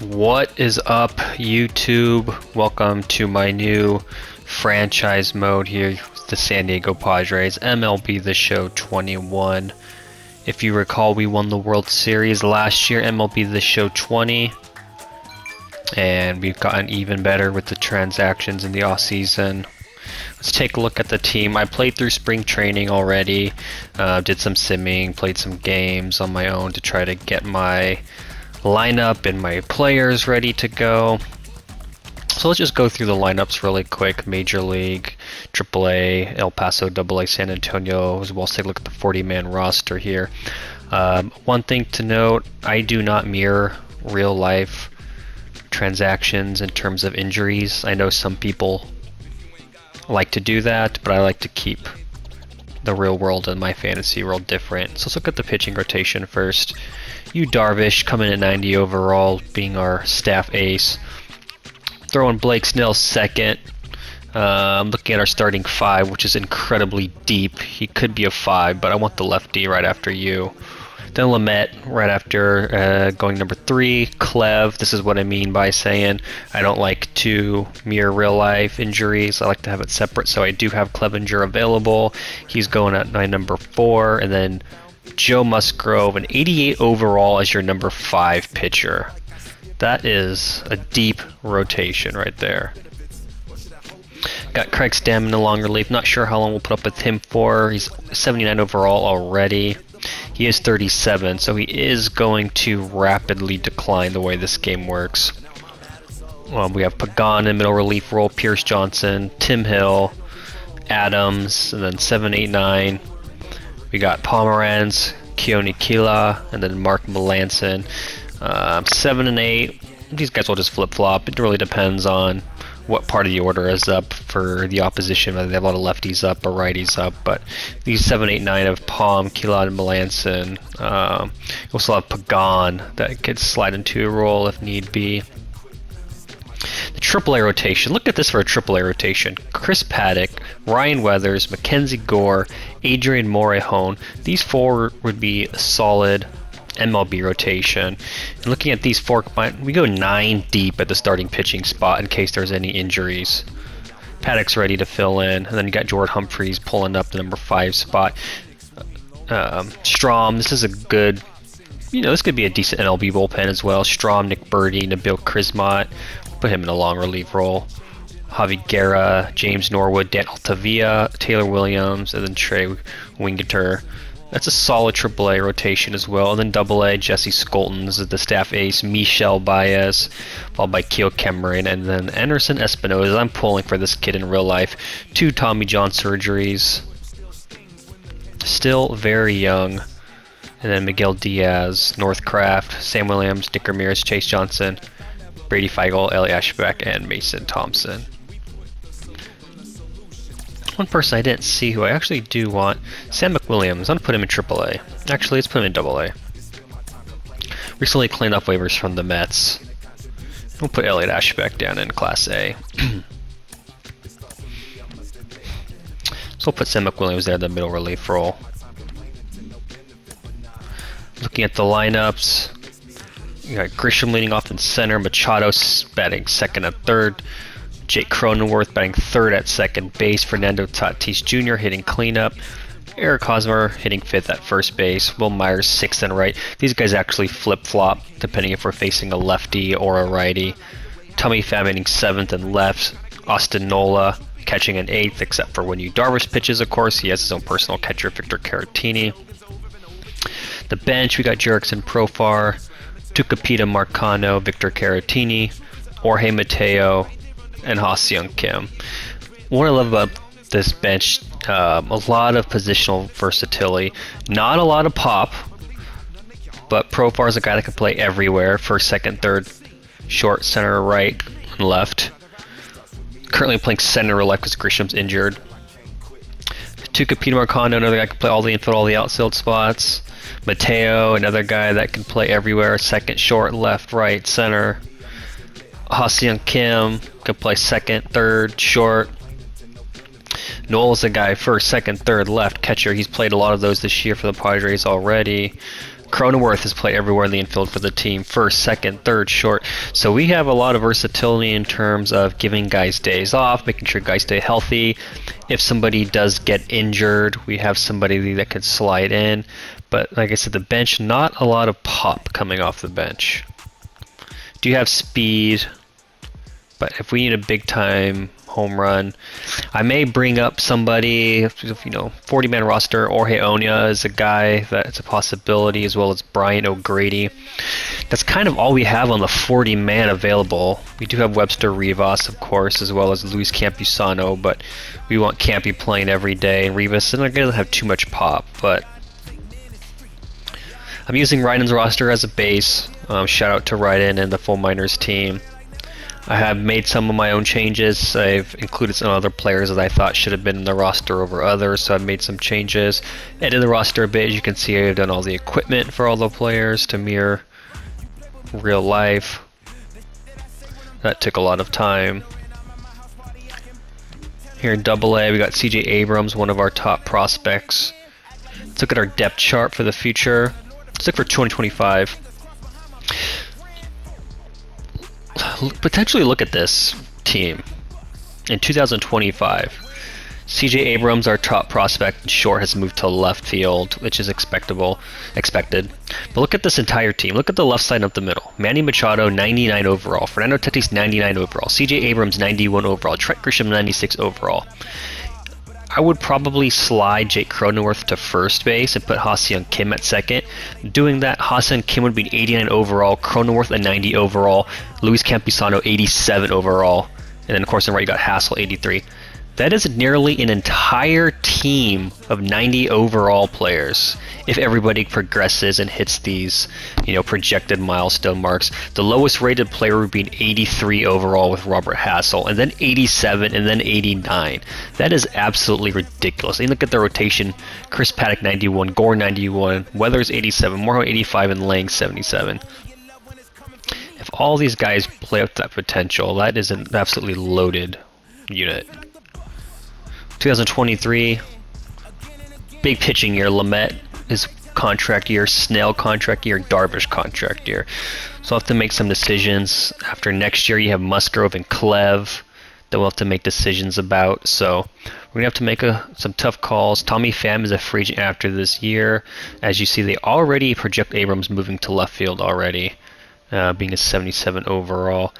What is up, YouTube? Welcome to my new franchise mode here, the San Diego Padres, MLB The Show 21. If you recall, we won the World Series last year, MLB The Show 20. And we've gotten even better with the transactions in the offseason. Let's take a look at the team. I played through spring training already, did some simming, played some games on my own to try to get my lineup and my players ready to go. So let's just go through the lineups really quick. Major League, AAA, El Paso, AA, San Antonio, as well as take a look at the 40-man roster here. One thing to note, I do not mirror real life transactions in terms of injuries. I know some people like to do that, but I like to keep the real world and my fantasy world different. So let's look at the pitching rotation first. Yu Darvish coming at 90 overall, being our staff ace. Throwing Blake Snell second. Looking at our starting five, which is incredibly deep. He could be a 5, but I want the lefty right after you. Then Lamet right after, going number 3. Clev, this is what I mean by saying I don't like to mirror real life injuries. I like to have it separate, so I do have Clevenger available. He's going at my number 4, and then Joe Musgrove, an 88 overall as your number 5 pitcher. That is a deep rotation right there. Got Craig Stammen in the long relief. Not sure how long we'll put up with him for. He's 79 overall already. He is 37, so he is going to rapidly decline the way this game works. We have Pagan in middle relief role, Pierce Johnson, Tim Hill, Adams, and then 7, 8, 9. We got Pomeranz, Keone Kela, and then Mark Melanson. 7 and 8. These guys will just flip-flop. It really depends on what part of the order is up for the opposition, whether they have a lot of lefties up or righties up. But these 7, 8, 9 of Palm, Kela, and Melanson. You also have Pagan that could slide into a role if need be. The AAA rotation. Look at this for a AAA rotation. Chris Paddock, Ryan Weathers, Mackenzie Gore, Adrian Morejon. These 4 would be a solid MLB rotation. And looking at these 4, we go 9 deep at the starting pitching spot in case there's any injuries. Paddock's ready to fill in, and then you got Jordan Humphreys pulling up the number 5 spot. Strom, this is a good, this could be a decent MLB bullpen as well. Strom, Nick Birdie, Nabil Krismat, put him in a long relief role. Javi Guerra, James Norwood, Dan Altavia, Taylor Williams, and then Trey Wingeter. That's a solid AAA rotation as well. And then AA, Jesse Skolton is the staff ace, Michel Baez, followed by Keo Cameron, and then Anderson Espinoza. I'm pulling for this kid in real life. 2 Tommy John surgeries. Still very young. And then Miguel Diaz, Northcraft, Sam Williams, Nick Ramirez, Chase Johnson, Brady Feigl, Ellie Ashbeck, and Mason Thompson. One person I didn't see who I actually do want, Sam McWilliams. I'm going to put him in AAA. Actually, let's put him in AA. Recently cleaned up waivers from the Mets. We'll put Elliot Ashbeck down in Class A. So we'll put Sam McWilliams there in the middle relief role. Looking at the lineups, you got Grisham leading off in center, Machado batting second and third, Jake Cronenworth batting third at second base, Fernando Tatis Jr. hitting cleanup, Eric Hosmer hitting fifth at first base, Will Myers sixth and right. These guys actually flip-flop depending if we're facing a lefty or a righty. Tommy Pham hitting seventh and left, Austin Nola catching an eighth, except for when Yu Darvish pitches, of course. He has his own personal catcher, Victor Caratini. The bench, we got Jerickson Profar, Tucupita Marcano, Victor Caratini, Jorge Mateo, and Ha-Seong Kim. What I love about this bench, a lot of positional versatility, not a lot of pop, but Profar is a guy that can play everywhere, first, second, third, short, center, right, and left. Currently playing center or left because Grisham's injured. Tucupita Marcano, another guy that can play all the infield, all the outfield spots. Mateo, another guy that can play everywhere, second, short, left, right, center. Ha-Seong Kim can play second, third, short. Noel's a guy first, second, third, left, catcher. He's played a lot of those this year for the Padres already. Cronenworth has played everywhere in the infield for the team, first, second, third, short. So we have a lot of versatility in terms of giving guys days off, making sure guys stay healthy. If somebody does get injured, we have somebody that can slide in. But like I said, the bench, not a lot of pop coming off the bench. Do you have speed? But if we need a big time home run, I may bring up somebody, 40-man roster. Jorge Oña is a guy that's a possibility, as well as Brian O'Grady. That's kind of all we have on the 40-man available. We do have Webster Rivas, of course, as well as Luis Campusano, but we want Campy playing every day, and Rivas isn't going to have too much pop, but I'm using Ryden's roster as a base. Shout out to Ryden and the Full Miners team. I have made some of my own changes. I've included some other players that I thought should have been in the roster over others, so I've made some changes. Edited the roster a bit. As you can see, I've done all the equipment for all the players to mirror real life. That took a lot of time. Here in AA, we got CJ Abrams, one of our top prospects. Let's look at our depth chart for the future. Let's look for 2025. Potentially look at this team in 2025. CJ Abrams, our top prospect in short, has moved to left field, which is expected. But look at this entire team. Look at the left side up the middle. Manny Machado, 99 overall. Fernando Tatis, 99 overall. CJ Abrams, 91 overall. Trent Grisham, 96 overall. I would probably slide Jake Cronenworth to first base and put Ha-Seong Kim at second. Doing that, Ha-Seong Kim would be an 89 overall, Cronenworth a 90 overall, Luis Campusano 87 overall, and then of course on the right you got Hassel 83. That is nearly an entire team of 90 overall players if everybody progresses and hits these, projected milestone marks. The lowest rated player would be an 83 overall with Robert Hassel, and then 87, and then 89. That is absolutely ridiculous. And look at the rotation: Chris Paddock 91, Gore 91, Weathers 87, Morrow 85, and Lang 77. If all these guys play up that potential, that is an absolutely loaded unit. 2023, big pitching year. Lamet is contract year, Snell contract year, Darvish contract year. So I'll have to make some decisions. After next year, you have Musgrove and Clev that we'll have to make decisions about. So we're going to have to make some tough calls. Tommy Pham is a free agent after this year. As you see, they already project Abrams moving to left field already, being a 77 overall.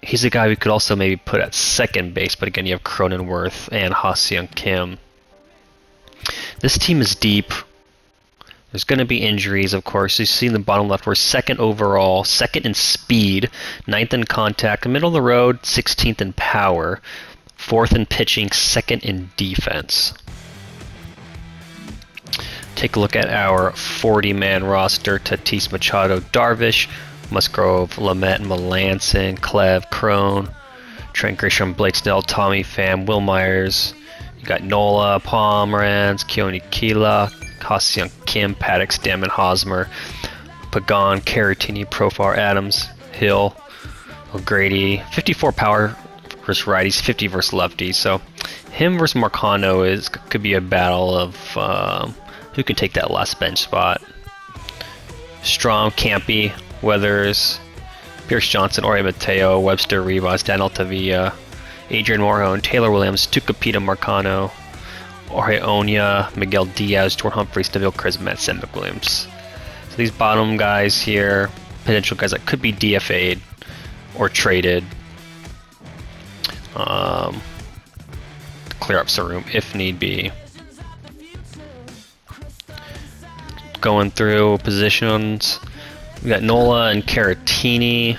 He's a guy we could also maybe put at second base, but again, you have Cronenworth and Ha-Seong Kim. This team is deep. There's going to be injuries, of course. You see in the bottom left, we're second overall, second in speed, 9th in contact, middle of the road, 16th in power, 4th in pitching, 2nd in defense. Take a look at our 40-man roster: Tatis, Machado, Darvish, Musgrove, Lamet, Melanson, Clev, Crone, Trent Grisham, Blake Snell, Tommy Pham, Will Myers. You got Nola, Pomeranz, Keone Kela, Ha-Seong Kim, Paddock, Stammen, Hosmer, Pagan, Caratini, Profar, Adams, Hill, O'Grady. 54 power versus righties, 50 versus lefties. So him versus Marcano could be a battle of who can take that last bench spot. Strom, Campy, Weathers, Pierce Johnson, Ori Mateo, Webster Rivas, Daniel Tavilla, Adrian Morone, Taylor Williams, Tucupita Marcano, Jorge Oña, Miguel Diaz, Jordan Humphries, Deville Chrismet, Sam McWilliams. So these bottom guys here, potential guys that could be DFA'd or traded. Clear up some room if need be. Going through positions. We got Nola and Caratini.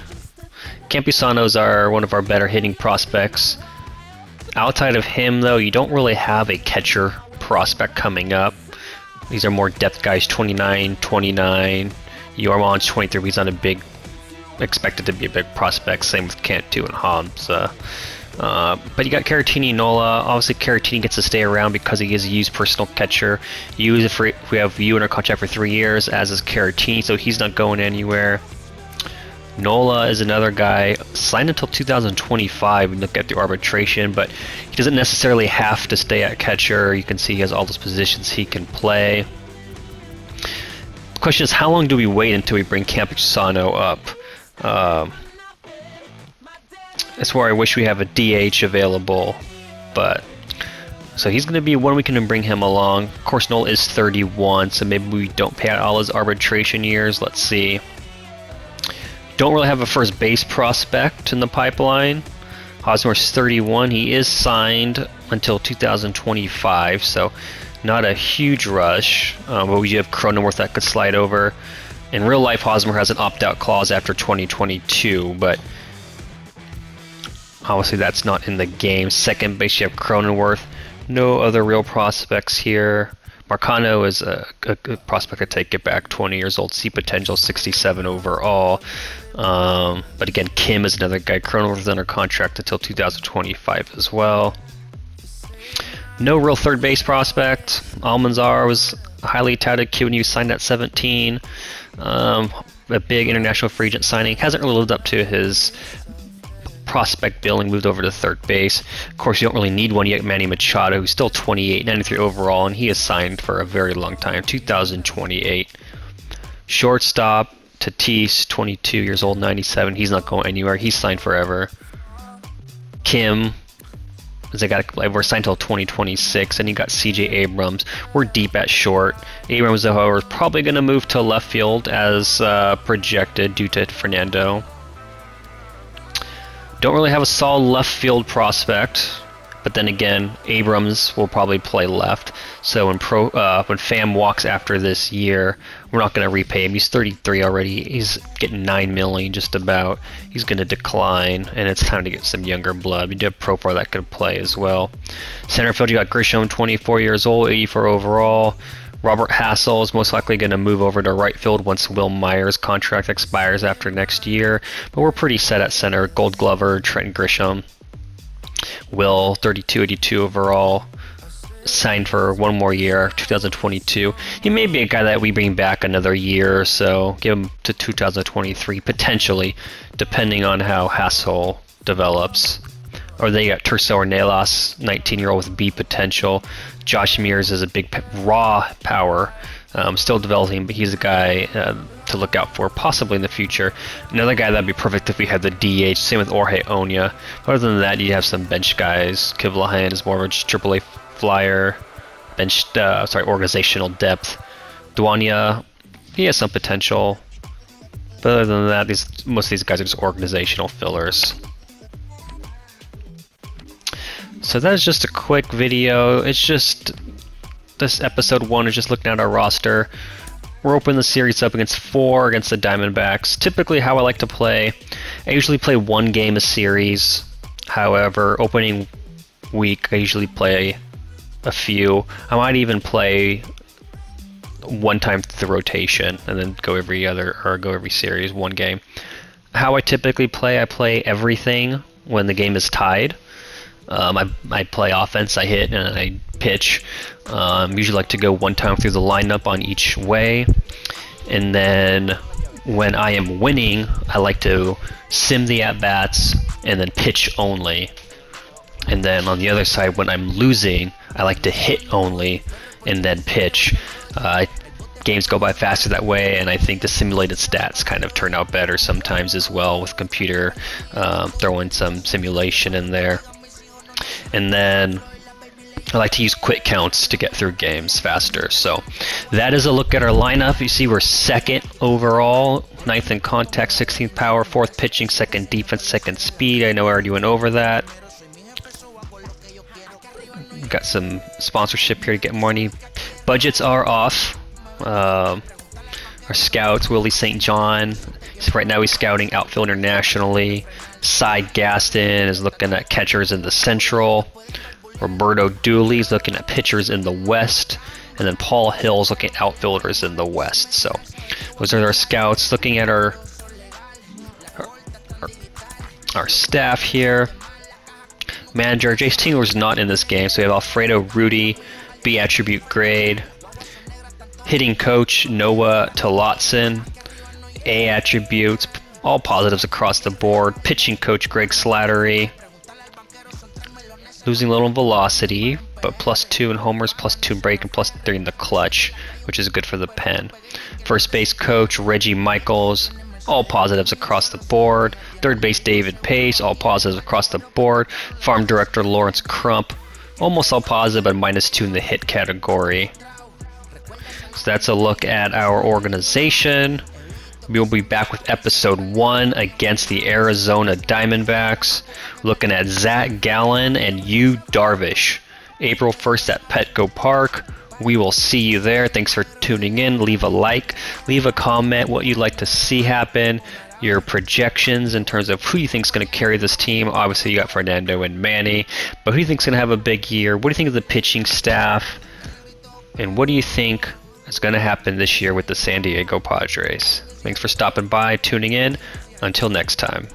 Campusano's are one of our better hitting prospects. Outside of him, though, you don't really have a catcher prospect coming up. These are more depth guys: 29, 29. Yormon's 23. He's not a big, expected to be a big prospect. Same with Cantu and Hobbs. But you got Caratini, Nola. Obviously, Caratini gets to stay around because he is a used personal catcher. We have Yu in our contract for 3 years, as is Caratini, so he's not going anywhere. Nola is another guy signed until 2025. We look at the arbitration, but he doesn't necessarily have to stay at catcher. You can see he has all those positions he can play. question is, how long do we wait until we bring Campusano up? That's where I wish we have a DH available, but so he's going to be one we can bring him along. Of course, Noel is 31, so maybe we don't pay out all his arbitration years. Let's see. Don't really have a first base prospect in the pipeline. Hosmer's 31. He is signed until 2025, so not a huge rush. But we do have Cronenworth that could slide over. In real life, Hosmer has an opt-out clause after 2022, but obviously that's not in the game. Second base, you have Cronenworth. No other real prospects here. Marcano is a prospect, I take it back, 20 years old, C potential, 67 overall. But again, Kim is another guy. Cronenworth is under contract until 2025 as well. No real third base prospect. Almanzar was a highly touted kid when he was signed at 17. A big international free agent signing. Hasn't really lived up to his prospect billing, moved over to third base. Of course, you don't really need one yet. Manny Machado, who's still 28, 93 overall, and he is signed for a very long time, 2028. Shortstop, Tatis, 22 years old, 97. He's not going anywhere. He's signed forever. Kim, we're signed till 2026, and you got CJ Abrams. We're deep at short. Abrams, however, is probably going to move to left field as projected due to Fernando. Don't really have a solid left field prospect, but then again, Abrams will probably play left. So when Pham walks after this year, we're not going to repay him. He's 33 already. He's getting $9 million just about. He's going to decline, and it's time to get some younger blood. We do have Profar that could play as well. Center field, you got Grisham, 24 years old, 84 overall. Robert Hassel is most likely going to move over to right field once Will Myers' contract expires after next year. But we're pretty set at center. Gold Glover, Trent Grisham. Will, 32, 82 overall. Signed for one more year, 2022. He may be a guy that we bring back another year or so. Give him to 2023, potentially, depending on how Hassel develops. Or they got Tercel Ornelas, 19-year-old with B potential. Josh Mears is a big raw power, still developing, but he's a guy to look out for, possibly in the future. Another guy that'd be perfect if we had the DH. Same with Jorge Oña. Other than that, you have some bench guys. Kivlahan is more of a AAA flyer. Organizational depth. Duanya, he has some potential. But other than that, most of these guys are just organizational fillers. So that's just a quick video. It's just, this episode 1 is just looking at our roster. We're opening the series up against the Diamondbacks. Typically how I like to play, I usually play one game a series. However, opening week I usually play a few. I might even play one time through the rotation and then go every series, one game. How I typically play, I play everything when the game is tied. I play offense, I hit, and I pitch. Usually like to go one time through the lineup on each way. And then when I am winning, I like to sim the at-bats and then pitch only. And then on the other side, when I'm losing, I like to hit only and then pitch. Games go by faster that way, and I think the simulated stats kind of turn out better sometimes as well with computer throwing some simulation in there. And then I like to use quick counts to get through games faster. So that is a look at our lineup. You see we're 2nd overall, 9th in contact, 16th power, 4th pitching, 2nd defense, 2nd speed. I know I already went over that. Got some sponsorship here to get money. Budgets are off. Our scouts, Willie St. John, right now he's scouting outfield internationally. Cy Gaston is looking at catchers in the Central. Roberto Dooley is looking at pitchers in the West. And then Paul Hill's looking at outfielders in the West. So those are our scouts. Looking at our staff here. Manager, Jace Tingler's not in this game, so we have Alfredo Rudy, B attribute grade. Hitting coach, Noah Tolotson, A attributes, all positives across the board. Pitching coach, Greg Slattery. Losing a little velocity, but +2 in homers, +2 in break, and +3 in the clutch, which is good for the pen. First base coach Reggie Michaels, all positives across the board. Third base David Pace, all positives across the board. Farm director Lawrence Crump, almost all positive, but -2 in the hit category. So that's a look at our organization. We'll be back with episode 1 against the Arizona Diamondbacks, looking at Zach Gallen and Yu Darvish. April 1st at Petco Park. We will see you there. Thanks for tuning in. Leave a like, leave a comment, what you'd like to see happen, your projections in terms of who you think is going to carry this team. Obviously, you got Fernando and Manny, but who do you think is going to have a big year? What do you think of the pitching staff? And what do you think is going to happen this year with the San Diego Padres? Thanks for stopping by, tuning in. Until next time.